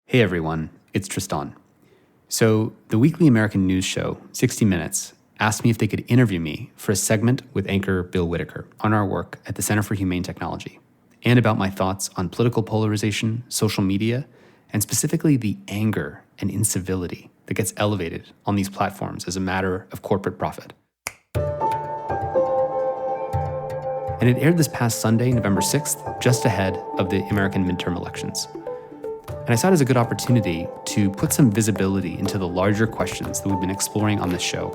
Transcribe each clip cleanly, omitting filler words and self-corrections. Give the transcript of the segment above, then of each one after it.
Hey everyone, it's Tristan. So the weekly American news show, 60 Minutes, asked me if they could interview me for a segment with anchor Bill Whitaker on our work at the Center for Humane Technology, and about my thoughts on political polarization, social media, and specifically the anger and incivility that gets elevated on these platforms as a matter of corporate profit. And it aired this past Sunday, November 6th, just ahead of the American midterm elections. And I saw it as a good opportunity to put some visibility into the larger questions that we've been exploring on this show.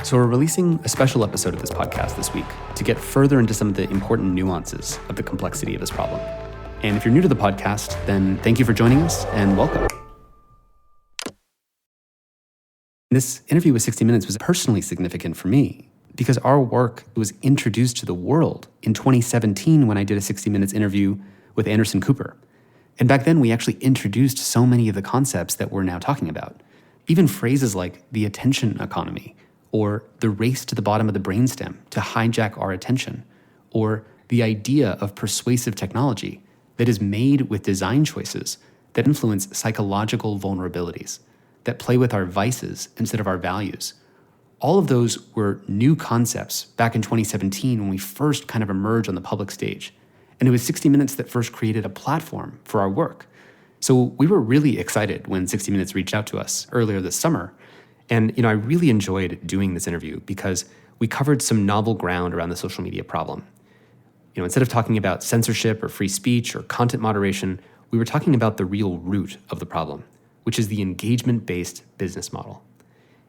So we're releasing a special episode of this podcast this week to get further into some of the important nuances of the complexity of this problem. And if you're new to the podcast, then thank you for joining us and welcome. This interview with 60 Minutes was personally significant for me because our work was introduced to the world in 2017 when I did a 60 Minutes interview with Anderson Cooper. And back then, we actually introduced so many of the concepts that we're now talking about. Even phrases like the attention economy, or the race to the bottom of the brainstem to hijack our attention, or the idea of persuasive technology that is made with design choices that influence psychological vulnerabilities, that play with our vices instead of our values. All of those were new concepts back in 2017 when we first kind of emerged on the public stage. And it was 60 Minutes that first created a platform for our work. So we were really excited when 60 Minutes reached out to us earlier this summer. And I really enjoyed doing this interview because we covered some novel ground around the social media problem. Instead of talking about censorship or free speech or content moderation, we were talking about the real root of the problem, which is the engagement-based business model.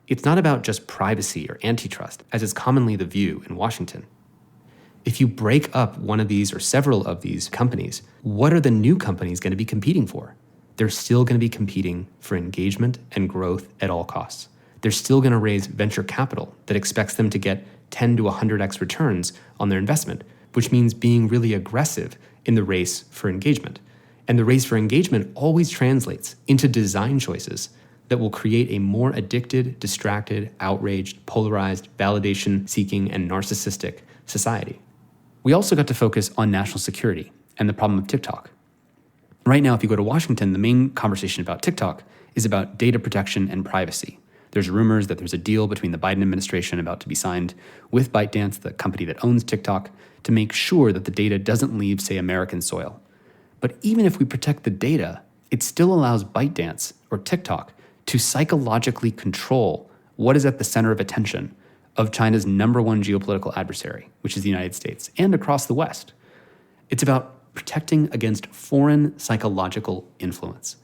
It's not about just privacy or antitrust, as is commonly the view in Washington. If you break up one of these or several of these companies, what are the new companies going to be competing for? They're still going to be competing for engagement and growth at all costs. They're still going to raise venture capital that expects them to get 10 to 100x returns on their investment, which means being really aggressive in the race for engagement. And the race for engagement always translates into design choices that will create a more addicted, distracted, outraged, polarized, validation-seeking, and narcissistic society. We also got to focus on national security and the problem of TikTok. Right now, if you go to Washington, the main conversation about TikTok is about data protection and privacy. There's rumors that there's a deal between the Biden administration about to be signed with ByteDance, the company that owns TikTok, to make sure that the data doesn't leave, say, American soil. But even if we protect the data, it still allows ByteDance or TikTok to psychologically control what is at the center of attention of China's number one geopolitical adversary, which is the United States, and across the West. It's about protecting against foreign psychological influence.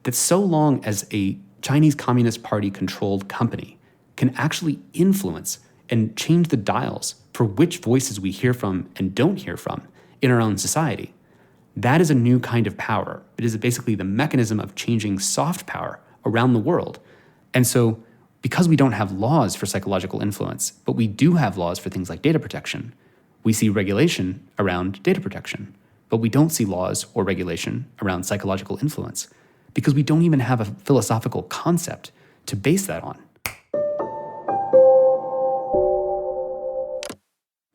That so long as a Chinese Communist Party-controlled company can actually influence and change the dials for which voices we hear from and don't hear from in our own society, that is a new kind of power. It is basically the mechanism of changing soft power around the world. And so, because we don't have laws for psychological influence, but we do have laws for things like data protection, we see regulation around data protection, but we don't see laws or regulation around psychological influence because we don't even have a philosophical concept to base that on.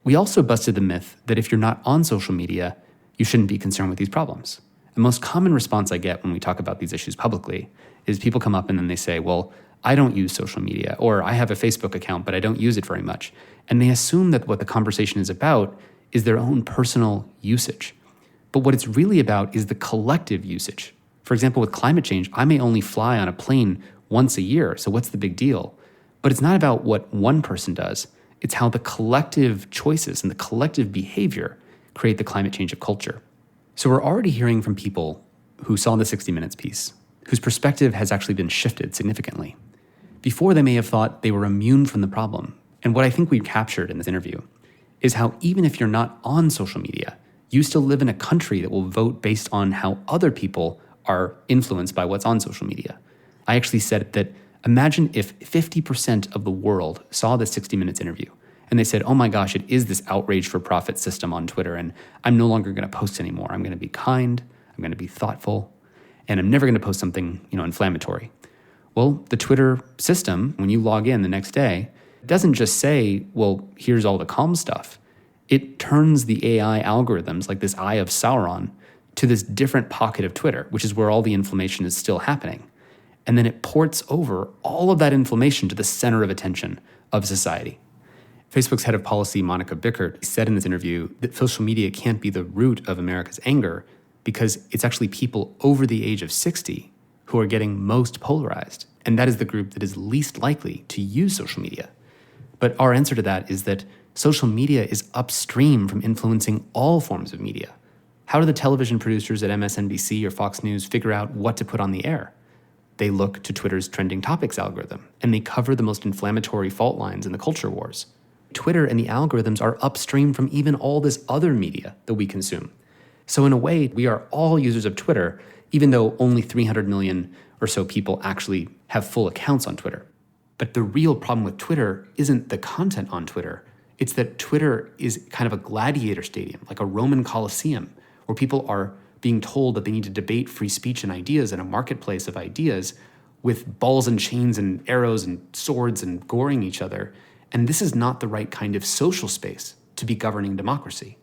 We also busted the myth that if you're not on social media, you shouldn't be concerned with these problems. The most common response I get when we talk about these issues publicly is people come up and then they say, well, I don't use social media, or I have a Facebook account, but I don't use it very much. And they assume that what the conversation is about is their own personal usage. But what it's really about is the collective usage. For example, with climate change, I may only fly on a plane once a year, so what's the big deal? But it's not about what one person does. It's how the collective choices and the collective behavior create the climate change of culture. So we're already hearing from people who saw the 60 Minutes piece, whose perspective has actually been shifted significantly. Before, they may have thought they were immune from the problem. And what I think we captured in this interview is how even if you're not on social media, you still live in a country that will vote based on how other people are influenced by what's on social media. I actually said that imagine if 50% of the world saw this 60 Minutes interview and they said, oh my gosh, it is this outrage for profit system on Twitter and I'm no longer going to post anymore. I'm going to be kind, I'm going to be thoughtful, and I'm never going to post something, inflammatory. Well, the Twitter system, when you log in the next day, doesn't just say, well, here's all the calm stuff. It turns the AI algorithms, like this Eye of Sauron, to this different pocket of Twitter, which is where all the inflammation is still happening. And then it ports over all of that inflammation to the center of attention of society. Facebook's head of policy, Monica Bickert, said in this interview that social media can't be the root of America's anger because it's actually people over the age of 60 who are getting most polarized. And that is the group that is least likely to use social media. But our answer to that is that social media is upstream from influencing all forms of media. How do the television producers at MSNBC or Fox News figure out what to put on the air? They look to Twitter's trending topics algorithm, and they cover the most inflammatory fault lines in the culture wars. Twitter and the algorithms are upstream from even all this other media that we consume. So in a way, we are all users of Twitter, even though only 300 million or so people actually have full accounts on Twitter. But the real problem with Twitter isn't the content on Twitter. It's that Twitter is kind of a gladiator stadium, like a Roman Colosseum, where people are being told that they need to debate free speech and ideas in a marketplace of ideas with balls and chains and arrows and swords and goring each other. And this is not the right kind of social space to be governing democracy.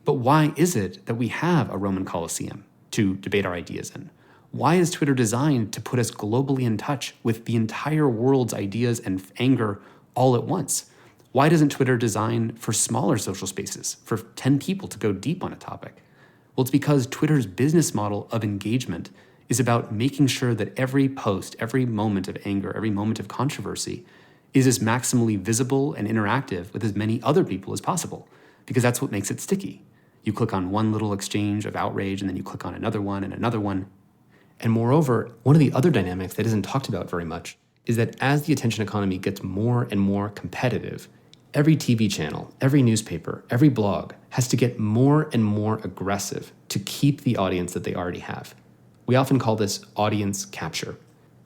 But why is it that we have a Roman Colosseum to debate our ideas in? Why is Twitter designed to put us globally in touch with the entire world's ideas and anger all at once? Why doesn't Twitter design for smaller social spaces, for 10 people to go deep on a topic? Well, it's because Twitter's business model of engagement is about making sure that every post, every moment of anger, every moment of controversy is as maximally visible and interactive with as many other people as possible, because that's what makes it sticky. You click on one little exchange of outrage, and then you click on another one and another one. And moreover, one of the other dynamics that isn't talked about very much is that as the attention economy gets more and more competitive, every TV channel, every newspaper, every blog has to get more and more aggressive to keep the audience that they already have. We often call this audience capture.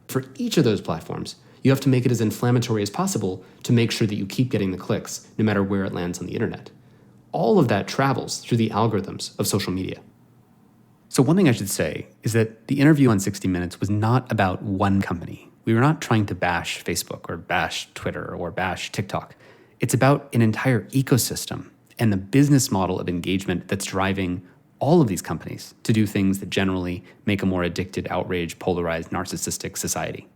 For each of those platforms, you have to make it as inflammatory as possible to make sure that you keep getting the clicks, no matter where it lands on the internet. All of that travels through the algorithms of social media. So one thing I should say is that the interview on 60 Minutes was not about one company. We were not trying to bash Facebook or bash Twitter or bash TikTok. It's about an entire ecosystem and the business model of engagement that's driving all of these companies to do things that generally make a more addicted, outraged, polarized, narcissistic society.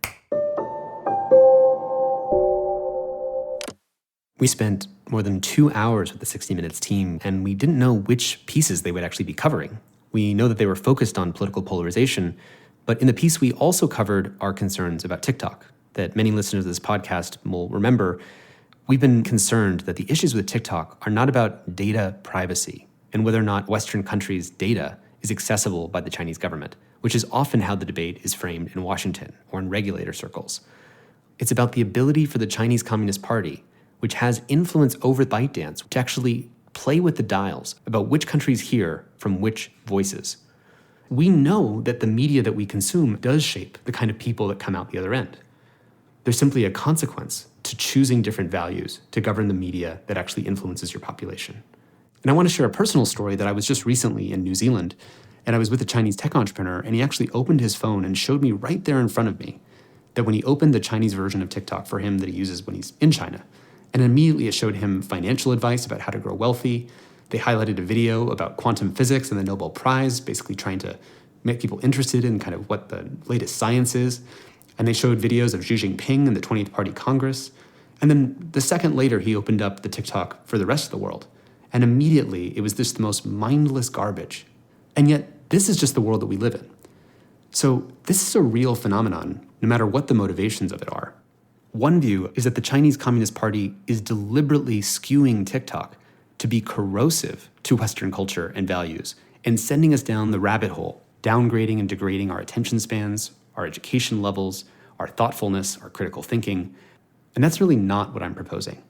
We spent more than 2 hours with the 60 Minutes team, and we didn't know which pieces they would actually be covering. We know that they were focused on political polarization, but in the piece we also covered our concerns about TikTok, that many listeners of this podcast will remember. We've been concerned that the issues with TikTok are not about data privacy and whether or not Western countries' data is accessible by the Chinese government, which is often how the debate is framed in Washington or in regulator circles. It's about the ability for the Chinese Communist Party, which has influence over ByteDance, to actually play with the dials about which countries hear from which voices. We know that the media that we consume does shape the kind of people that come out the other end. There's simply a consequence to choosing different values to govern the media that actually influences your population. And I want to share a personal story that I was just recently in New Zealand, and I was with a Chinese tech entrepreneur, and he actually opened his phone and showed me right there in front of me that when he opened the Chinese version of TikTok for him that he uses when he's in China, and immediately it showed him financial advice about how to grow wealthy. They highlighted a video about quantum physics and the Nobel Prize, basically trying to make people interested in kind of what the latest science is. And they showed videos of Xi Jinping and the 20th Party Congress. And then the second later, he opened up the TikTok for the rest of the world. And immediately, it was just the most mindless garbage. And yet, this is just the world that we live in. So this is a real phenomenon, no matter what the motivations of it are. One view is that the Chinese Communist Party is deliberately skewing TikTok to be corrosive to Western culture and values and sending us down the rabbit hole, downgrading and degrading our attention spans, our education levels, our thoughtfulness, our critical thinking. And that's really not what I'm proposing.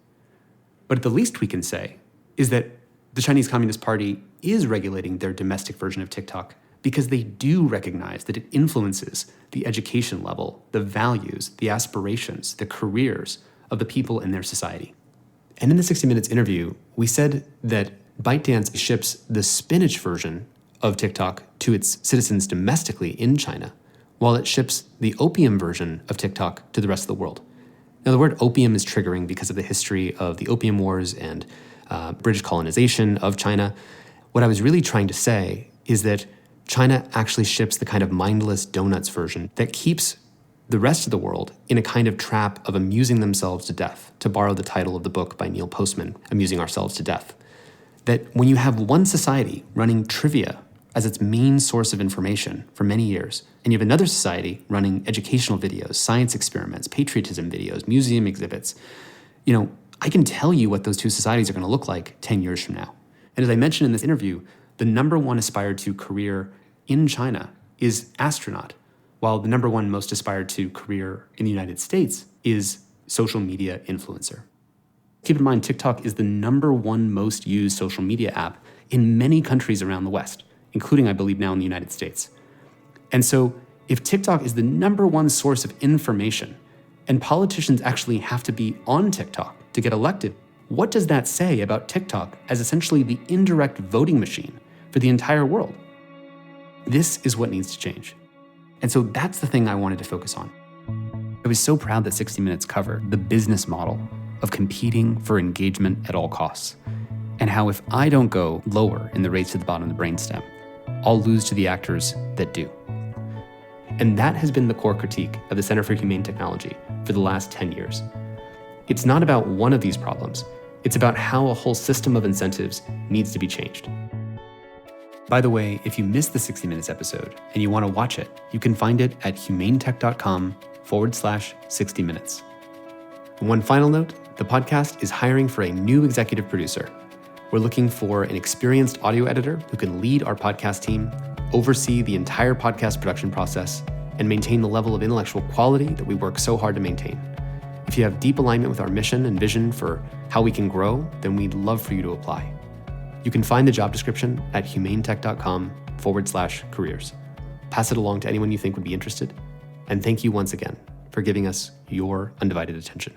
But at the least we can say is that the Chinese Communist Party is regulating their domestic version of TikTok because they do recognize that it influences the education level, the values, the aspirations, the careers of the people in their society. And in the 60 Minutes interview, we said that ByteDance ships the spinach version of TikTok to its citizens domestically in China, while it ships the opium version of TikTok to the rest of the world. Now, the word opium is triggering because of the history of the Opium Wars and British colonization of China. What I was really trying to say is that China actually ships the kind of mindless donuts version that keeps the rest of the world in a kind of trap of amusing themselves to death, to borrow the title of the book by Neil Postman, Amusing Ourselves to Death. That when you have one society running trivia as its main source of information for many years, and you have another society running educational videos, science experiments, patriotism videos, museum exhibits, I can tell you what those two societies are going to look like 10 years from now. And as I mentioned in this interview, the number one aspired to career in China is astronaut, while the number one most aspired to career in the United States is social media influencer. Keep in mind, TikTok is the number one most used social media app in many countries around the West, including, I believe, now in the United States. And so if TikTok is the number one source of information, and politicians actually have to be on TikTok to get elected, what does that say about TikTok as essentially the indirect voting machine for the entire world? This is what needs to change. And so that's the thing I wanted to focus on. I was so proud that 60 Minutes covered the business model of competing for engagement at all costs, and how if I don't go lower in the race to the bottom of the brainstem, I'll lose to the actors that do. And that has been the core critique of the Center for Humane Technology for the last 10 years. It's not about one of these problems. It's about how a whole system of incentives needs to be changed. By the way, if you missed the 60 Minutes episode and you want to watch it, you can find it at humanetech.com/60 minutes. And one final note, the podcast is hiring for a new executive producer. We're looking for an experienced audio editor who can lead our podcast team, oversee the entire podcast production process, and maintain the level of intellectual quality that we work so hard to maintain. If you have deep alignment with our mission and vision for how we can grow, then we'd love for you to apply. You can find the job description at humanetech.com/careers. Pass it along to anyone you think would be interested. And thank you once again for giving us your undivided attention.